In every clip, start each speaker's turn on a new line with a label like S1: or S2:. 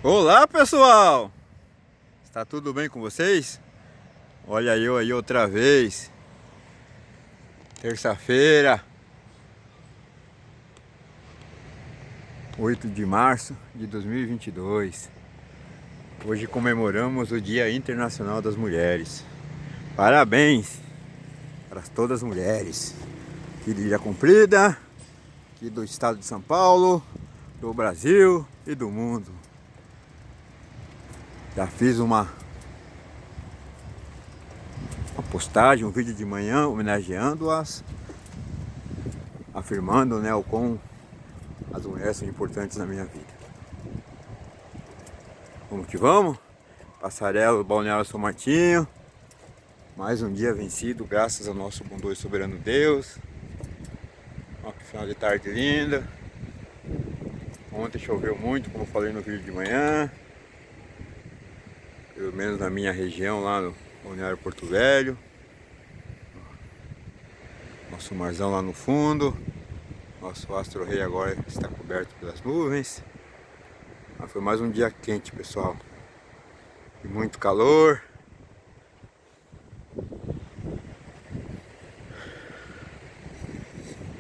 S1: Olá, pessoal! Está tudo bem com vocês? Olha eu aí outra vez. Terça-feira, 8 de março de 2022. Hoje comemoramos o Dia Internacional das Mulheres. Parabéns para todas as mulheres. Que dia cumprida, aqui do estado de São Paulo, do Brasil e do mundo. Já fiz uma postagem, um vídeo de manhã homenageando-as, afirmando, né, o quão as mulheres são importantes na minha vida. Vamos que vamos? Passarela do Balneário São Martinho. Mais um dia vencido, graças ao nosso bondoso e soberano Deus. Olha que final de tarde linda. Ontem choveu muito, como eu falei no vídeo de manhã. Pelo menos na minha região, lá no Balneário Porto Velho. Nosso marzão lá no fundo. Nosso astro rei agora está coberto pelas nuvens. Mas foi mais um dia quente, pessoal. E muito calor.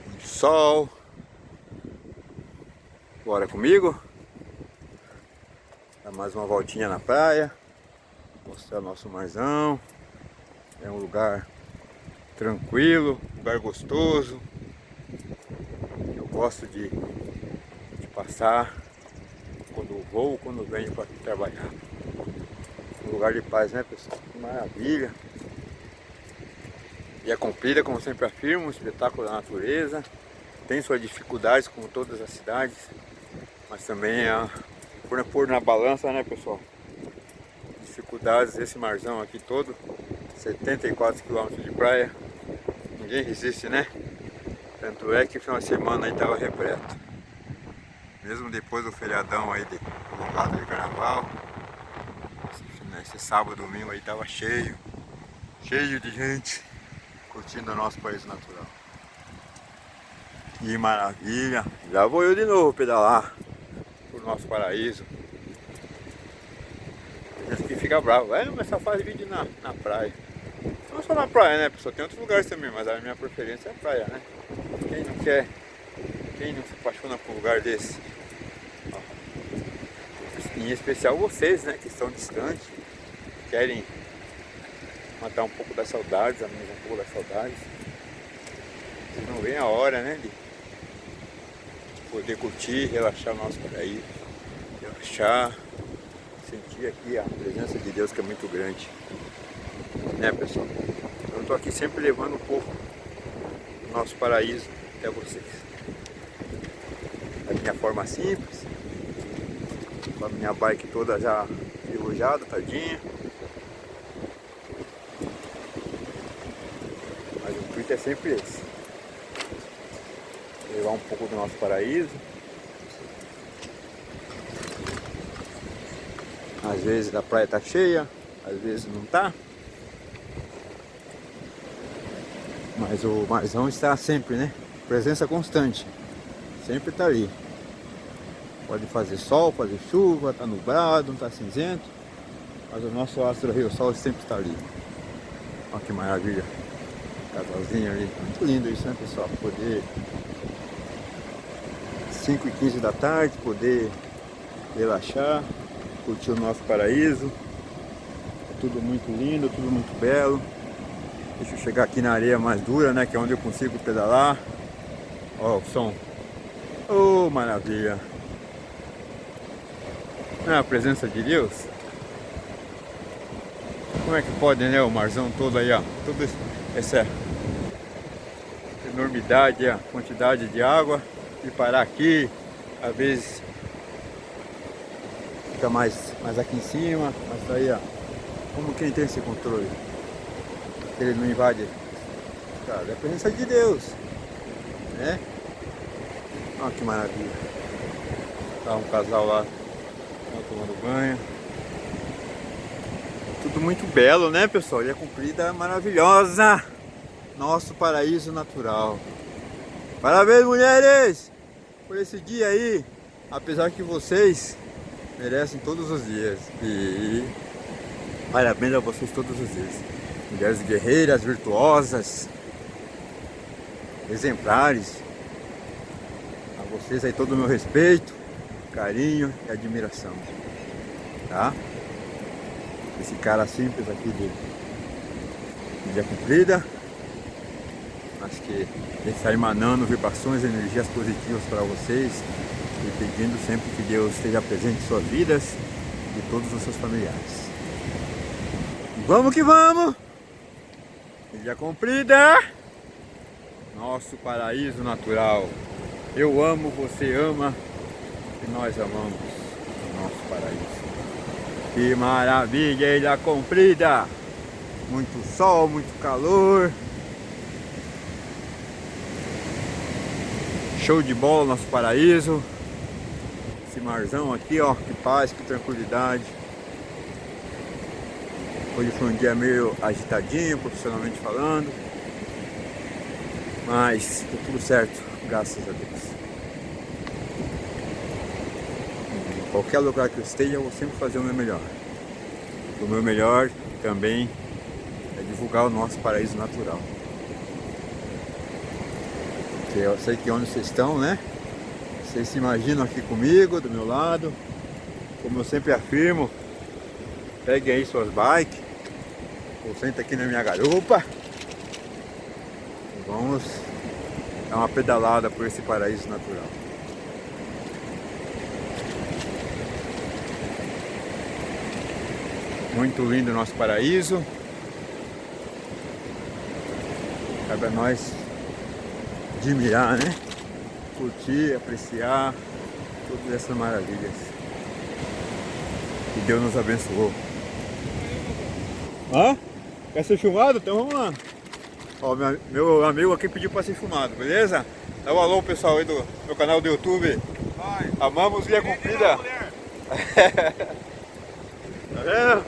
S1: Muito sol. Bora comigo? Dar mais uma voltinha na praia. Mostrar nosso marzão. É um lugar tranquilo, lugar gostoso. Eu gosto de passar quando vou, quando venho para trabalhar. Um lugar de paz, né, pessoal? Que maravilha! E é comprida, como sempre afirmo, um espetáculo da natureza. Tem suas dificuldades, como todas as cidades, mas também é pôr na balança, né, pessoal? Dificuldades, esse marzão aqui todo, 74 km de praia, ninguém resiste, né? Tanto é que o final de semana aí tava repleto. Mesmo depois do feriadão aí prolongado de carnaval, esse sábado, domingo aí tava cheio de gente curtindo o nosso país natural. Que maravilha! Já vou eu de novo pedalar pro nosso paraíso. Tem gente que fica bravo, mas só faz vídeo na praia. Não só na praia, né, pessoal? Tem outros lugares também, mas a minha preferência é a praia, né? Quem não quer, quem não se apaixona por um lugar desse? Ó. Em especial vocês, né, que estão distantes, querem matar um pouco das saudades, amenizar um pouco das saudades. Vocês não veem a hora, né, de poder curtir, relaxar o nosso paraíso, relaxar, sentir aqui a presença de Deus, que é muito grande, né, pessoal? Eu estou aqui sempre levando um pouco do nosso paraíso até vocês, da minha forma simples, com a minha bike toda já enferrujada, tadinha, mas o intuito é sempre esse: levar um pouco do nosso paraíso. Às vezes a praia tá cheia, às vezes não tá, mas o marzão está sempre, né? Presença constante, sempre tá ali. Pode fazer sol, fazer chuva, tá nublado, não tá cinzento, mas o nosso astro rei, o sol, sempre está ali. Olha que maravilha, casalzinho ali, muito lindo isso, né, pessoal? Poder 5h15 da tarde, poder relaxar, curtir o nosso paraíso. É tudo muito lindo, tudo muito belo. Deixa eu chegar aqui na areia mais dura, né, que é onde eu consigo pedalar. Ó o som. Oh, maravilha! Não é a presença de Deus? Como é que pode, né, o marzão todo aí, ó, toda essa enormidade, a quantidade de água, e parar aqui, às vezes fica mais aqui em cima, mas tá aí, ó, como quem tem esse controle? Ele não invade, cara, é a presença de Deus, né? Olha que maravilha. Tá um casal lá tomando banho. Tudo muito belo, né, pessoal? Ilha Comprida maravilhosa, nosso paraíso natural. Parabéns, mulheres, por esse dia aí. Apesar que vocês merecem todos os dias. E parabéns a vocês todos os dias. Mulheres guerreiras, virtuosas, exemplares. A vocês aí todo o meu respeito, carinho e admiração. Tá? Esse cara simples aqui de Ilha Comprida. Acho que ele está emanando vibrações, energias positivas para vocês e pedindo sempre que Deus esteja presente em suas vidas e de todos os seus familiares. Vamos que vamos! Ilha Comprida, nosso paraíso natural. Eu amo, você ama e nós amamos o nosso paraíso. Que maravilha, Ilha Comprida! Muito sol, muito calor. Show de bola, nosso paraíso. Esse marzão aqui, ó, que paz, que tranquilidade. Hoje foi um dia meio agitadinho, profissionalmente falando. Mas tá tudo certo, graças a Deus. Em qualquer lugar que eu esteja, eu vou sempre fazer o meu melhor. O meu melhor também é divulgar o nosso paraíso natural. Porque eu sei que onde vocês estão, né? Vocês se imaginam aqui comigo, do meu lado. Como eu sempre afirmo, peguem aí suas bikes, ou senta aqui na minha garupa e vamos dar uma pedalada por esse paraíso natural. Muito lindo o nosso paraíso. Cabe a nós admirar, né? Curtir, apreciar todas essas maravilhas que Deus nos abençoou. Hã? Quer ser filmado? Então vamos lá. Ó, meu amigo aqui pediu para ser filmado, beleza? Dá um alô pessoal aí do meu canal do YouTube. Vai. Amamos Ilha Comprida. Tá vendo?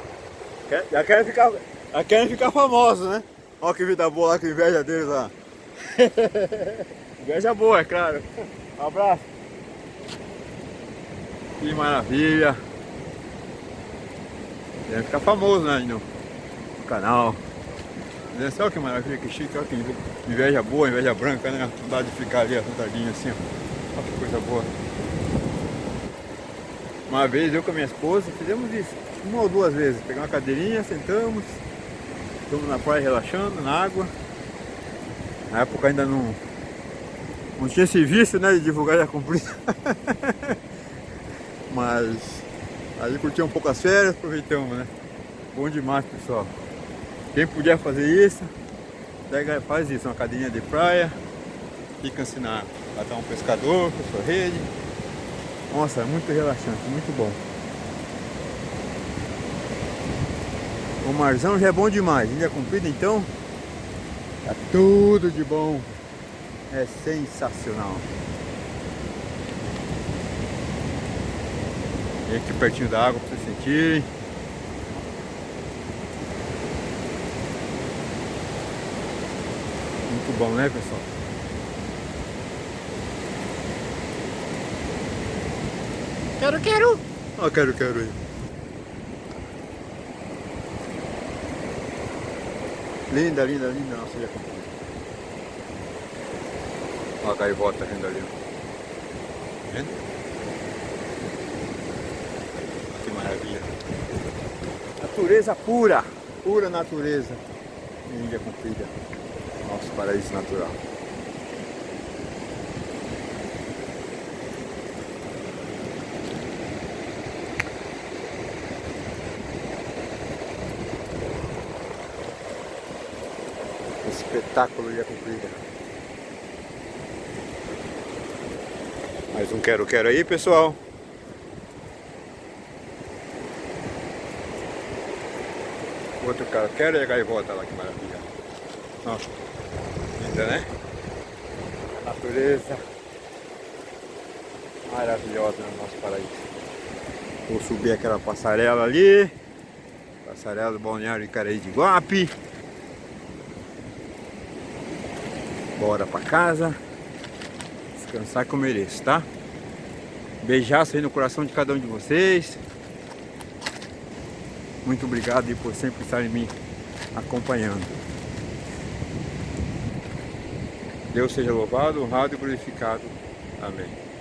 S1: Já querem ficar famosos, né? Olha que vida boa lá, que inveja deles lá. Inveja boa, é claro. Um abraço. Que maravilha. Querem ficar famoso, né, no canal. Olha que maravilha, que chique, olha que inveja boa, inveja branca, né? Não dá de ficar ali sentadinho assim, ó. Olha que coisa boa. Uma vez eu com a minha esposa fizemos isso, uma ou duas vezes. Pegamos uma cadeirinha, sentamos, estamos na praia relaxando, na água. Na época ainda não tinha esse vício, né, de divulgar Ilha Comprida. Mas aí curti um pouco as férias, aproveitamos, né? Bom demais, pessoal. Quem puder fazer isso, faz isso, uma cadeirinha de praia, fica assim na água. Lá tá um pescador com a sua rede. Nossa, é muito relaxante, muito bom. O marzão já é bom demais. Ilha Comprida então, tá tudo de bom. É sensacional. E aqui pertinho da água pra vocês sentirem. Muito bom, né, pessoal? Quero. Ó, quero aí. Linda nossa Ilha Comprida. Ó a gaivota rindo ali. Tá vendo? Que maravilha. Natureza pura. Pura natureza. Em Ilha Comprida. Nosso paraíso natural. Espetáculo Ilha Comprida. Mais um quero aí, pessoal. Outro quero e a gaivota lá, que maravilha. Ó, linda, né? A natureza maravilhosa no nosso paraíso. Vou subir aquela passarela ali. Passarela do Balneário Icaraí de Iguape. Bora pra casa. Descansar que eu mereço, tá? Beijaço aí no coração de cada um de vocês. Muito obrigado aí por sempre estarem me acompanhando. Deus seja louvado, honrado e glorificado. Amém.